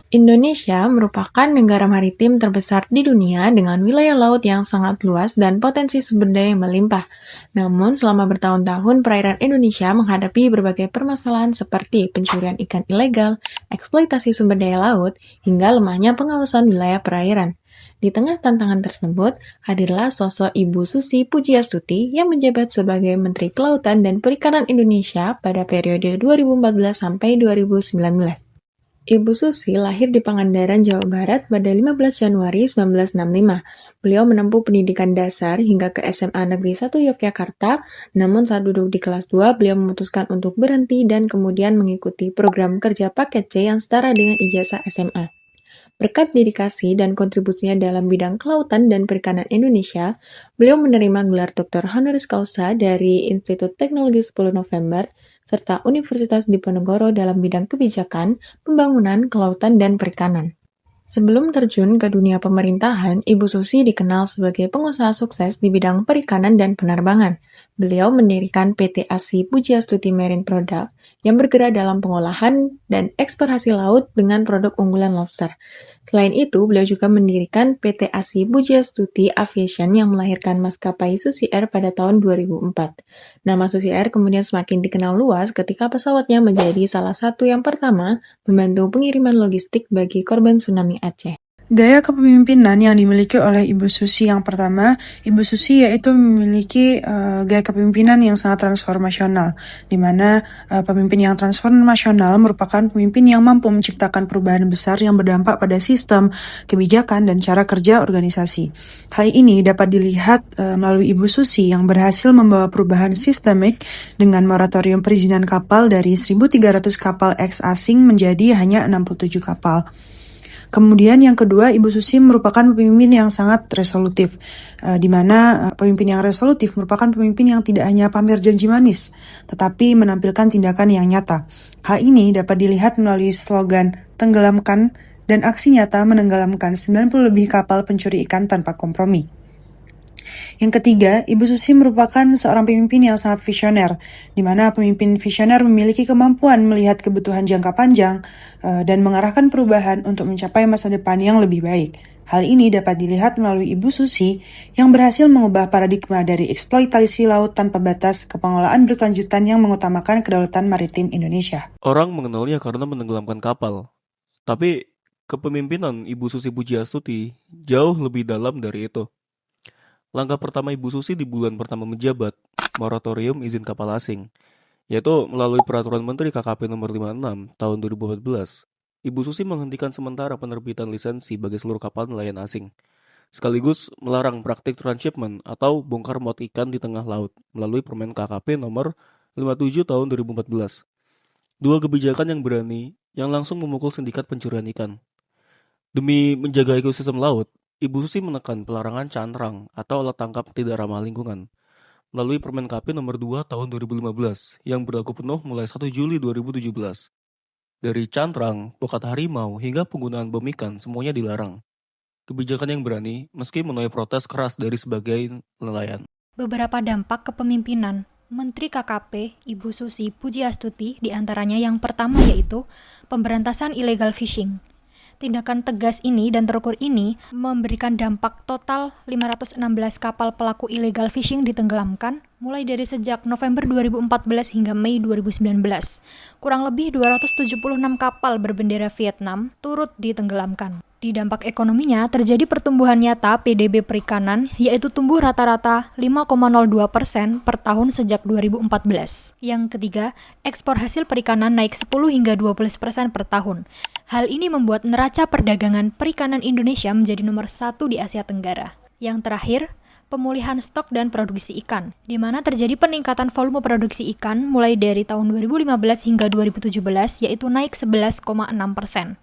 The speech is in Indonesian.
Indonesia merupakan negara maritim terbesar di dunia dengan wilayah laut yang sangat luas dan potensi sumber daya yang melimpah. Namun, selama bertahun-tahun perairan Indonesia menghadapi berbagai permasalahan seperti pencurian ikan ilegal, eksploitasi sumber daya laut, hingga lemahnya pengawasan wilayah perairan. Di tengah tantangan tersebut, hadirlah sosok Ibu Susi Pujiastuti yang menjabat sebagai Menteri Kelautan dan Perikanan Indonesia pada periode 2014 sampai 2019. Ibu Susi lahir di Pangandaran, Jawa Barat pada 15 Januari 1965. Beliau menempuh pendidikan dasar hingga ke SMA Negeri 1 Yogyakarta, namun saat duduk di kelas 2, beliau memutuskan untuk berhenti dan kemudian mengikuti program kerja paket C yang setara dengan ijazah SMA. Berkat dedikasi dan kontribusinya dalam bidang kelautan dan perikanan Indonesia, beliau menerima gelar Dr. Honoris Causa dari Institut Teknologi 10 November serta Universitas Diponegoro dalam bidang kebijakan, pembangunan, kelautan, dan perikanan. Sebelum terjun ke dunia pemerintahan, Ibu Susi dikenal sebagai pengusaha sukses di bidang perikanan dan penerbangan. Beliau mendirikan PT ASI Pujiastuti Marine Product yang bergerak dalam pengolahan dan eksplorasi laut dengan produk unggulan lobster. Selain itu, beliau juga mendirikan PT ASI Pujiastuti Aviation yang melahirkan maskapai Susi Air pada tahun 2004. Nama Susi Air kemudian semakin dikenal luas ketika pesawatnya menjadi salah satu yang pertama membantu pengiriman logistik bagi korban tsunami Aceh. Gaya kepemimpinan yang dimiliki oleh Ibu Susi yang pertama, Ibu Susi yaitu memiliki gaya kepemimpinan yang sangat transformasional, di mana pemimpin yang transformasional merupakan pemimpin yang mampu menciptakan perubahan besar yang berdampak pada sistem, kebijakan, dan cara kerja organisasi. Hal ini dapat dilihat melalui Ibu Susi yang berhasil membawa perubahan sistemik dengan moratorium perizinan kapal dari 1.300 kapal eks asing menjadi hanya 67 kapal. Kemudian yang kedua, Ibu Susi merupakan pemimpin yang sangat resolutif, di mana pemimpin yang resolutif merupakan pemimpin yang tidak hanya pamer janji manis, tetapi menampilkan tindakan yang nyata. Hal ini dapat dilihat melalui slogan "Tenggelamkan" dan aksi nyata menenggelamkan 90 lebih kapal pencuri ikan tanpa kompromi. Yang ketiga, Ibu Susi merupakan seorang pemimpin yang sangat visioner, di mana pemimpin visioner memiliki kemampuan melihat kebutuhan jangka panjang dan mengarahkan perubahan untuk mencapai masa depan yang lebih baik. Hal ini dapat dilihat melalui Ibu Susi yang berhasil mengubah paradigma dari eksploitasi laut tanpa batas ke pengelolaan berkelanjutan yang mengutamakan kedaulatan maritim Indonesia. Orang mengenalnya karena menenggelamkan kapal. Tapi kepemimpinan Ibu Susi Pujiastuti jauh lebih dalam dari itu. Langkah pertama Ibu Susi di bulan pertama menjabat, moratorium izin kapal asing, yaitu melalui Peraturan Menteri KKP Nomor 56 Tahun 2014. Ibu Susi menghentikan sementara penerbitan lisensi bagi seluruh kapal nelayan asing, sekaligus melarang praktik transshipment atau bongkar muat ikan di tengah laut melalui Permen KKP Nomor 57 Tahun 2014. Dua kebijakan yang berani yang langsung memukul sindikat pencurian ikan. Demi menjaga ekosistem laut, Ibu Susi menekan pelarangan cantrang atau alat tangkap tidak ramah lingkungan melalui Permen KP Nomor 2 Tahun 2015 yang berlaku penuh mulai 1 Juli 2017. Dari cantrang, pokat harimau, hingga penggunaan bom ikan semuanya dilarang. Kebijakan yang berani meski menuai protes keras dari sebagian nelayan. Beberapa dampak kepemimpinan Menteri KKP Ibu Susi Pujiastuti diantaranya yang pertama yaitu pemberantasan illegal fishing. Tindakan tegas ini dan terukur ini memberikan dampak total 516 kapal pelaku illegal fishing ditenggelamkan mulai dari sejak November 2014 hingga Mei 2019. Kurang lebih 276 kapal berbendera Vietnam turut ditenggelamkan. Di dampak ekonominya, terjadi pertumbuhan nyata PDB perikanan, yaitu tumbuh rata-rata 5,02% per tahun sejak 2014. Yang ketiga, ekspor hasil perikanan naik 10 hingga 20% per tahun. Hal ini membuat neraca perdagangan perikanan Indonesia menjadi nomor 1 di Asia Tenggara. Yang terakhir, pemulihan stok dan produksi ikan, di mana terjadi peningkatan volume produksi ikan mulai dari tahun 2015 hingga 2017, yaitu naik 11,6%.